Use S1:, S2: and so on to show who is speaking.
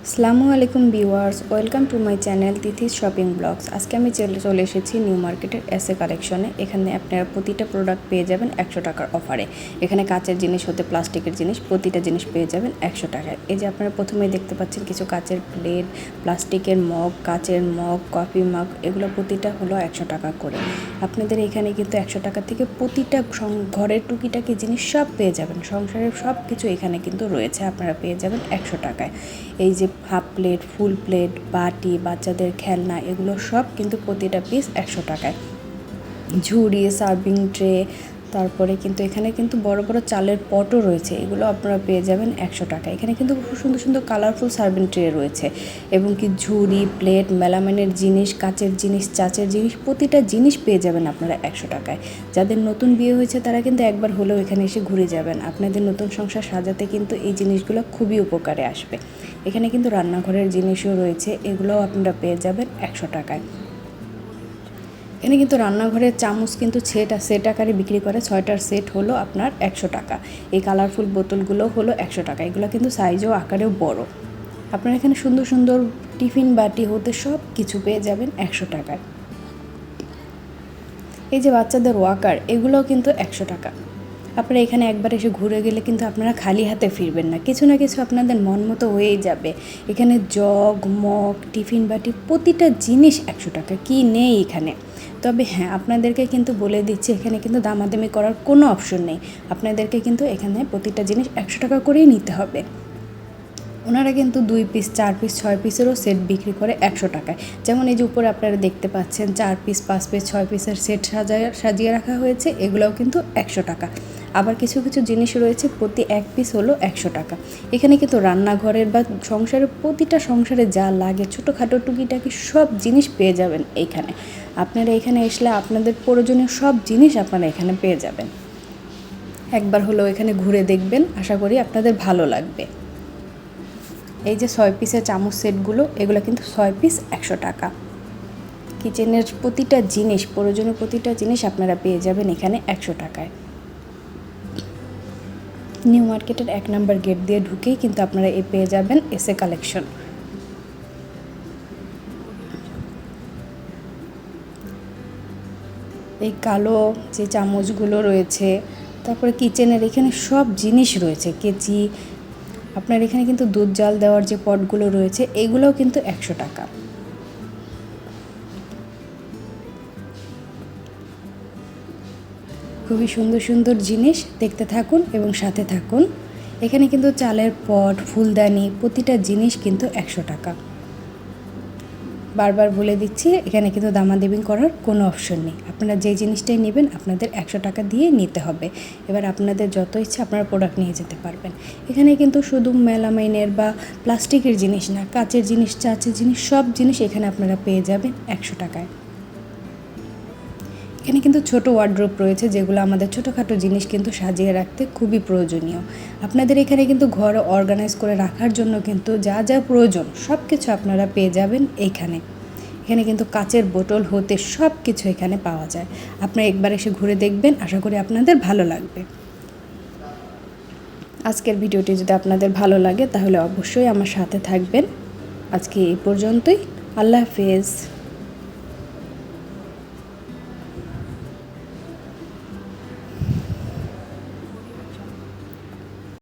S1: আসসালামু আলাইকুম viewers, welcome to my channel Tithi's shopping blogs. আজকে আমি চলে এসেছি নিউ মার্কেটের এসএ কালেকশনে। এখানে আপনারা প্রতিটা প্রোডাক্ট পেয়ে যাবেন 100 টাকার অফারে। এখানে কাচের জিনিস হতে প্লাস্টিকের জিনিস, প্রতিটা জিনিস পেয়ে যাবেন 100 টাকায়। এই যে আপনারা প্রথমেই দেখতে পাচ্ছেন কিছু কাচের প্লেট, প্লাস্টিকের মগ, কাচের মগ, কফি মগ, এগুলো প্রতিটা হলো 100 টাকা করে। আপনাদের এখানে কিন্তু 100 টাকা থেকে প্রতিটা ঘরের টুকিটাকি জিনিস সব পেয়ে যাবেন। সংসারের সব কিছু এখানে কিন্তু রয়েছে, আপনারা পেয়ে যাবেন 100 টাকায়। এই যে হাফ প্লেট, ফুল প্লেট, বাটি, বাচ্চাদের খেলনা, এগুলো সব কিন্তু প্রতিটা পিস 100 টাকায়। ঝুড়ি, সার্ভিং ট্রে, তারপরে কিন্তু এখানে কিন্তু বড় বড় চালের পটও রয়েছে, এগুলো আপনারা পেয়ে যাবেন 100 টাকা। এখানে কিন্তু খুব সুন্দর সুন্দর কালারফুল সার্ভিং ট্রে রয়েছে, এবং কি ঝুড়ি, প্লেট, মেলামাইনের জিনিস, কাচের জিনিস, চাচের জিনিস, প্রতিটা জিনিস পেয়ে যাবেন আপনারা 100 টাকায়। যাদের নতুন বিয়ে হয়েছে তারা কিন্তু একবার হলেও এখানে এসে ঘুরে যাবেন। আপনাদের নতুন সংসার সাজাতে কিন্তু এই জিনিসগুলো খুবই উপকারে আসবে। এখানে কিন্তু রান্নাঘরের জিনিসও রয়েছে, এগুলোও আপনারা পেয়ে যাবেন 100 টাকায়। এখানে কিন্তু রান্নাঘরের চামচ কিন্তু সেট আকারে বিক্রি করে, 6টার সেট হলো আপনার 100 টাকা। এই কালারফুল বোতলগুলো হলো 100 টাকা। এগুলো কিন্তু সাইজও আকারেও বড়। আপনারা এখানে সুন্দর সুন্দর টিফিন বাটি হতে সব কিছু পেয়ে যাবেন 100 টাকায়। এই যে বাচ্চাদের ওয়াকার, এগুলোও কিন্তু 100 টাকা। আপনারা এখানে একবার এসে ঘুরে গেলে কিন্তু আপনারা খালি হাতে ফিরবেন না, কিছু না কিছু আপনাদের মন মতো হয়েই যাবে। এখানে জগ, মগ, টিফিন বাটি, প্রতিটা জিনিস 100 টাকা। কি নেই এখানে? তবে হ্যাঁ, আপনাদেরকে কিন্তু বলে দিচ্ছি, এখানে কিন্তু দামাদামি করার কোনো অপশন নেই। আপনাদেরকে কিন্তু এখানে প্রতিটা জিনিস 100 টাকা করেই নিতে হবে। ওনারা কিন্তু 2 পিস, 4 পিস, 6 পিসেরও সেট বিক্রি করে 100 টাকায়। যেমন এই যে উপরে আপনারা দেখতে পাচ্ছেন 4 পিস, 5 পিস, 6 পিসের সেট সাজিয়ে রাখা হয়েছে, এগুলোও কিন্তু 100 টাকা। আবার কিছু কিছু জিনিস রয়েছে প্রতি 1 পিস হলো 100 টাকা। এখানে কিন্তু রান্নাঘরের বা সংসারের প্রতিটা সংসারে যা লাগে ছোটোখাটো টুকিটাকি সব জিনিস পেয়ে যাবেন এইখানে। আপনারা এখানে আসলে আপনাদের প্রয়োজনীয় সব জিনিস আপনারা এখানে পেয়ে যাবেন। একবার হলো এখানে ঘুরে দেখবেন, আশা করি আপনাদের ভালো লাগবে। এই যে 6 পিসের চামচ সেটগুলো, এগুলো কিন্তু 6 পিস 100 টাকা। কিচেনের প্রতিটা জিনিস, প্রয়োজনীয় প্রতিটা জিনিস আপনারা পেয়ে যাবেন এখানে 100 টাকায়। নিউ মার্কেটের 1 নম্বর গেট দিয়ে ঢুকেই কিন্তু আপনারা পেয়ে যাবেন এসএ কালেকশন। এই কালো যে চামচগুলো রয়েছে, তারপরে কিচেনের এখানে সব জিনিস রয়েছে, কেচি, আপনার এখানে কিন্তু দুধ জাল দেওয়ার যে পটগুলো রয়েছে, এগুলোও কিন্তু 100 টাকা। খুবই সুন্দর সুন্দর জিনিস, দেখতে থাকুন এবং সাথে থাকুন। এখানে কিন্তু চালের পট, ফুলদানি, প্রতিটা জিনিস কিন্তু 100 টাকা। বারবার বলে দিচ্ছি, এখানে কিন্তু দামাদামি করার কোনো অপশন নেই। আপনারা যে জিনিসটাই নেবেন আপনাদের 100 টাকা দিয়ে নিতে হবে। এবার আপনাদের যত ইচ্ছা আপনারা প্রোডাক্ট নিয়ে যেতে পারবেন। এখানে কিন্তু শুধু মেলামাইনের বা প্লাস্টিকের জিনিস না, কাচের জিনিস, চাচের জিনিস, সব জিনিস এখানে আপনারা পেয়ে যাবেন 100 টাকায়। এখানে কিন্তু ছোট ওয়ার্ড্রোব রয়েছে, যেগুলো আমাদের ছোটোখাটো জিনিস কিন্তু সাজিয়ে রাখতে খুবই প্রয়োজনীয়। আপনাদের এখানে কিন্তু ঘর অর্গানাইজ করে রাখার জন্য কিন্তু যা যা প্রয়োজন সব কিছু আপনারা পেয়ে যাবেন এইখানে। এখানে কিন্তু কাচের বোতল হতে সব কিছু এখানে পাওয়া যায়। আপনারা একবার এসে ঘুরে দেখবেন, আশা করি আপনাদের ভালো লাগবে। আজকের ভিডিওটি যদি আপনাদের ভালো লাগে তাহলে অবশ্যই আমার সাথে থাকবেন। আজকে এই পর্যন্তই। আল্লাহ হাফেজ।